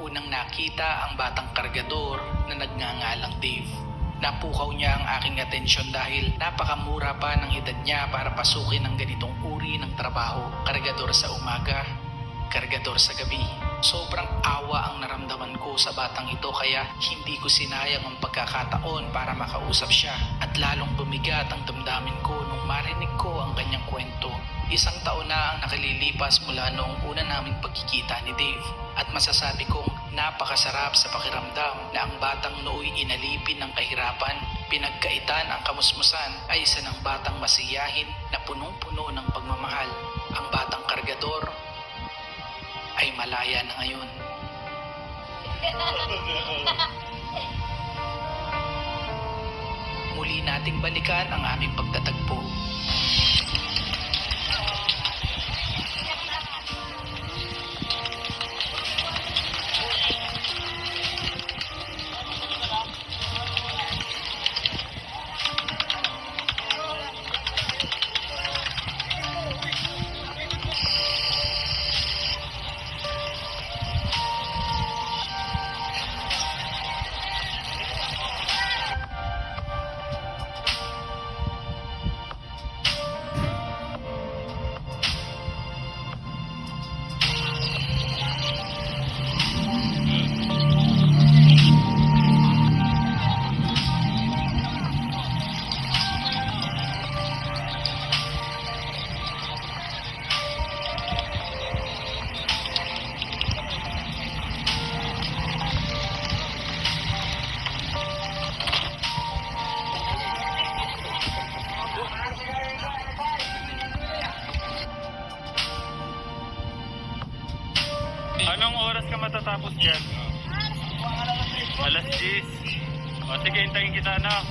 unang nakita ang batang kargador na nagngangalang Dave. Napukaw niya ang aking atensyon dahil napakamura pa ng edad niya para pasukin ang ganitong uri ng trabaho. Kargador sa umaga, kargador sa gabi. Sobrang awa ang naramdaman ko sa batang ito kaya hindi ko sinayang ang pagkakataon para makausap siya. At lalong bumigat ang damdamin ko nung marinig ko ang kanyang kwento. Isang taon na ang nakalilipas mula noong una naming pagkikita ni Dave. At masasabi kong napakasarap sa pakiramdam na ang batang nooy inalipin ng kahirapan, pinagkaitan ang kamusmusan ay isa ng batang masiyahin na punong-puno ng pagmamahal. Ang batang kargador ay malaya na ngayon. Muli nating balikan ang aming pagtatagpo. Anong oras ka matatapos dyan? Alas 10. O sige, hintayin kita na.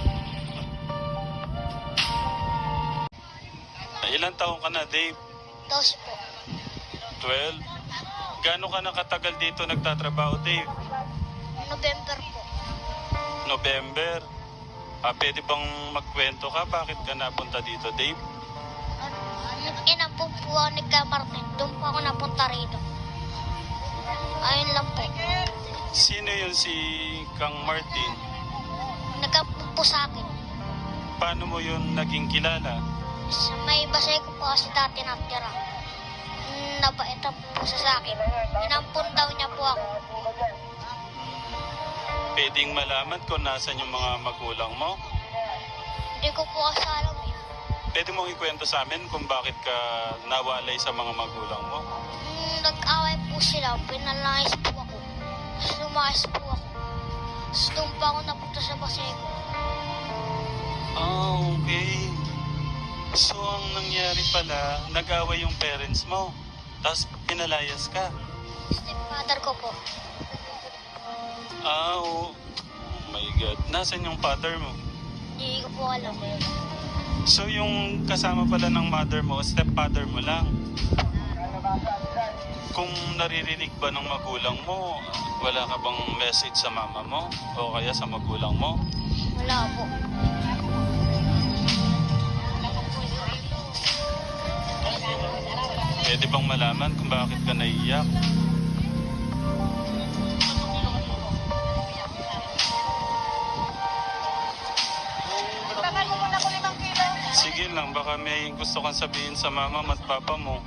Ilang taon ka na, Dave? 12 po. 12? Gaano ka nakatagal dito nagtatrabaho, Dave? November po. November? Pwede bang magkwento ka? Bakit ka napunta dito, Dave? Inampun po ako ni Martin. Doon po ako napunta rito. Ayun lang po. Sino yun si Kang Martin? Nagkampun po sa akin. Paano mo yun naging kilala? Sa may basay ko po kasi dati natira. Nabaitan po siya sa akin. Inampun daw niya po ako. Pwedeng malaman kung nasan yung mga magulang mo? Hindi ko po kasi alam eh. Pwede mong ikwento sa amin kung bakit ka nawalay sa mga magulang mo? Nag-away po sila. Pinalangis po ako. Tapos lumayas po ako. Tapos doon pa ako napunta sa basay ko. Ah, okay. So, ang nangyari pala, nag-away yung parents mo. Tapos pinalayas ka. Stepfather ko po. Ah, oh my God. Nasaan yung father mo? Hindi ko po alam. So, yung kasama pala ng mother mo, stepfather mo lang. Kung naririnig ba ng magulang mo, wala ka bang message sa mama mo? O kaya sa magulang mo? Wala po. Pwede bang malaman kung bakit ka naiiyak? Sige lang, baka may gusto kang sabihin sa mama at papa mo.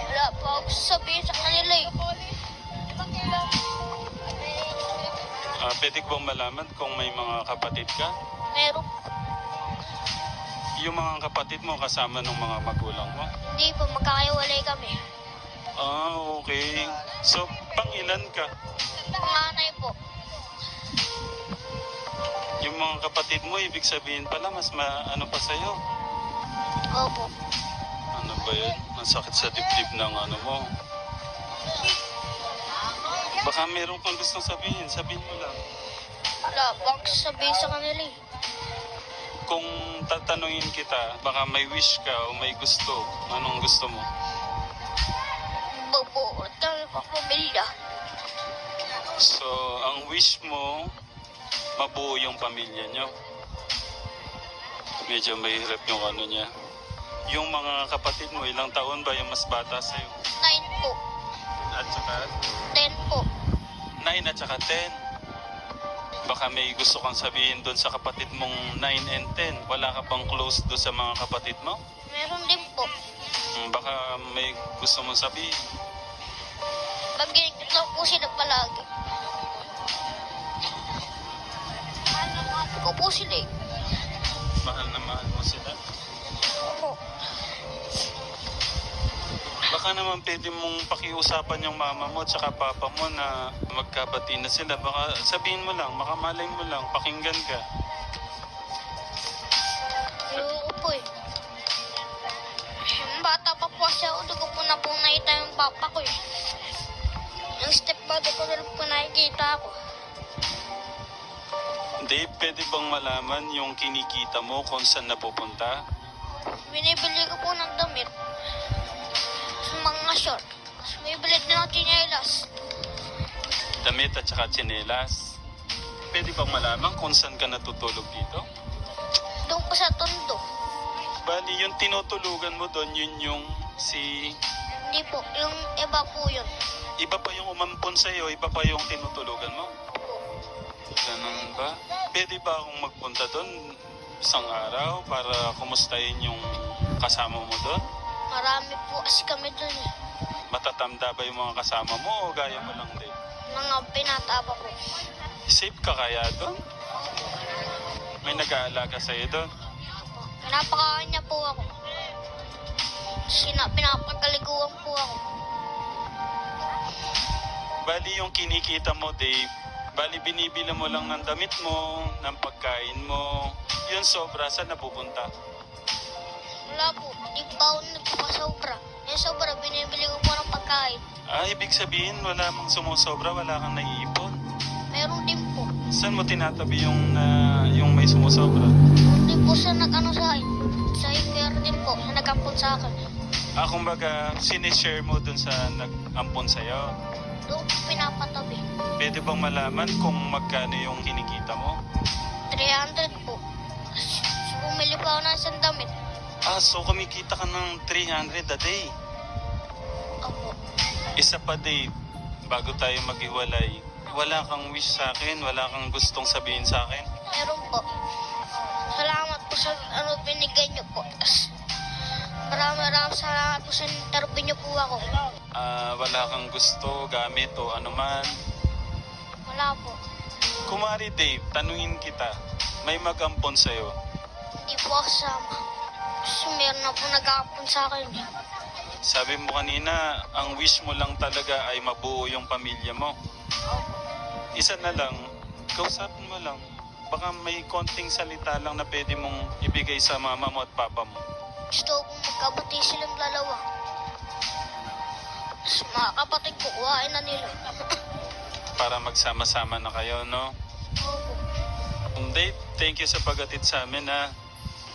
Wala po ako sasabihin sa kanila eh. Pwede ko bang malaman kung may mga kapatid ka? Meron po. Yung mga kapatid mo kasama ng mga magulang mo? Hindi po, magkakaiwalay kami. Ah, okay. So, pangilan ka? Panganay po. Yung mga kapatid mo, ibig sabihin pala, mas ano pa sa'yo? Opo. Ano ba yun? Ang sakit sa dibdib ng ano mo. Baka meron kang gustong sabihin mo lang. Wala po ako sasabihin sa kanila eh. Kung tatanungin kita, baka may wish ka o may gusto, anong gusto mo? Magbuo kami ng pamilya. So, ang wish mo, mabuo yung pamilya nyo. Medyo mahirap yung ano niya. Yung mga kapatid mo, ilang taon ba yung mas bata sa'yo? 9 po. At saka, 10 po. at saka 10. Baka may gusto kang sabihin doon sa kapatid mong 9 and 10. Wala ka bang close doon sa mga kapatid mo? Meron din po. Baka may gusto mong sabihin. Pag-iikot lang po sila palagi. Mahal ko po sila eh. Mahal na mahal mo sila. Opo. Baka naman pwede mong pakiusapan yung mama mo at saka papa mo na magkabati na sila. Baka sabihin mo lang, makamalay mo lang, pakinggan ka. Ayoko po eh. Yung bata pa po kasi ako, dugo po na po nakita yung papa ko eh. Yung stepmother ko na lang po nakikita ako. Dave, pwede bang malaman yung kinikita mo kung saan napupunta? Binibili ko po ng damit. Sa mga short. Tapos bibili din ako chinelas. Damit at saka tsinelas. Pwede bang malaman kung saan ka natutulog dito? Doon po sa tondo. Bali, yung tinutulugan mo doon, yun yung si... Hindi po, yung iba po yun. Iba pa yung umampon sa'yo, iba pa yung tinutulugan mo. Ganun ba? Pwede ba akong magpunta doon isang araw para kumustahin yung kasama mo doon? Marami po kasi kami doon eh. Matatanda ba yung mga kasama mo o gaya mo lang din? Mga pinataba ko. Safe ka kaya doon? May nag-aalaga sa'yo doon? Pinapakain niya po ako. Pinapagkaliguan po ako. Bali yung kinikita mo, Dave, bali binibila mo lang ng damit mo, ng pagkain mo, yun sobra, saan napupunta? Wala po, di pa ako nagpapasobra. Yung sobra, binibili ko po ng pagkain. Ibig sabihin, wala mang sumusobra, wala kang naiipon. Meron din po. Saan mo tinatabi yung may sumusobra? Hindi po siya nag-ano sa akin. Sa meron din po, na nag-ampon sa akin. Kumbaga, sinishare mo dun sa nag-ampon sa'yo. Doon po pinapatabi. Pwede bang malaman kung magkano yung kinikita mo? 300 po. So, bumili pa ako ng isang damit. So kumikita ka ng 300 a day. Opo. Isa pa, Dave, bago tayo maghiwalay, wala kang wish sa akin, wala kang gustong sabihin sa akin. Meron po. Salamat po sa binigay niyo po. Tas, maraming salamat po sa interview niyo po ako. Wala kang gusto, gamit o anuman. Wala po. Kumari, Dave, tanungin kita, may mag-ampon sa'yo. Hindi po ako kasama. Kasi meron na po nag-aapon sa akin. Sabi mo kanina, ang wish mo lang talaga ay mabuo yung pamilya mo. Opo. Isa na lang, kausapin mo lang. Baka may konting salita lang na pwede mong ibigay sa mama mo at papa mo. Gusto ko magkabati silang dalawa. Tapos mga kapatid ko, kuhain na nila. Para magsama-sama na kayo, no? Opo. Dave, thank you sa pag-atid sa amin, ha.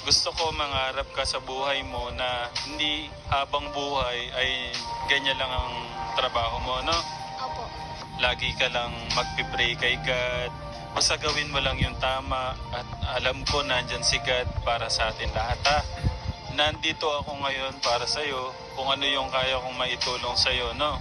Gusto ko mangarap ka sa buhay mo na hindi habang buhay ay ganyan lang ang trabaho mo, no? Opo. Lagi ka lang magpipray kay God. Basta gawin mo lang yung tama at alam ko nandyan si God para sa atin lahat, ha. Nandito ako ngayon para sa'yo kung ano yung kaya kong maitulong sa'yo, no?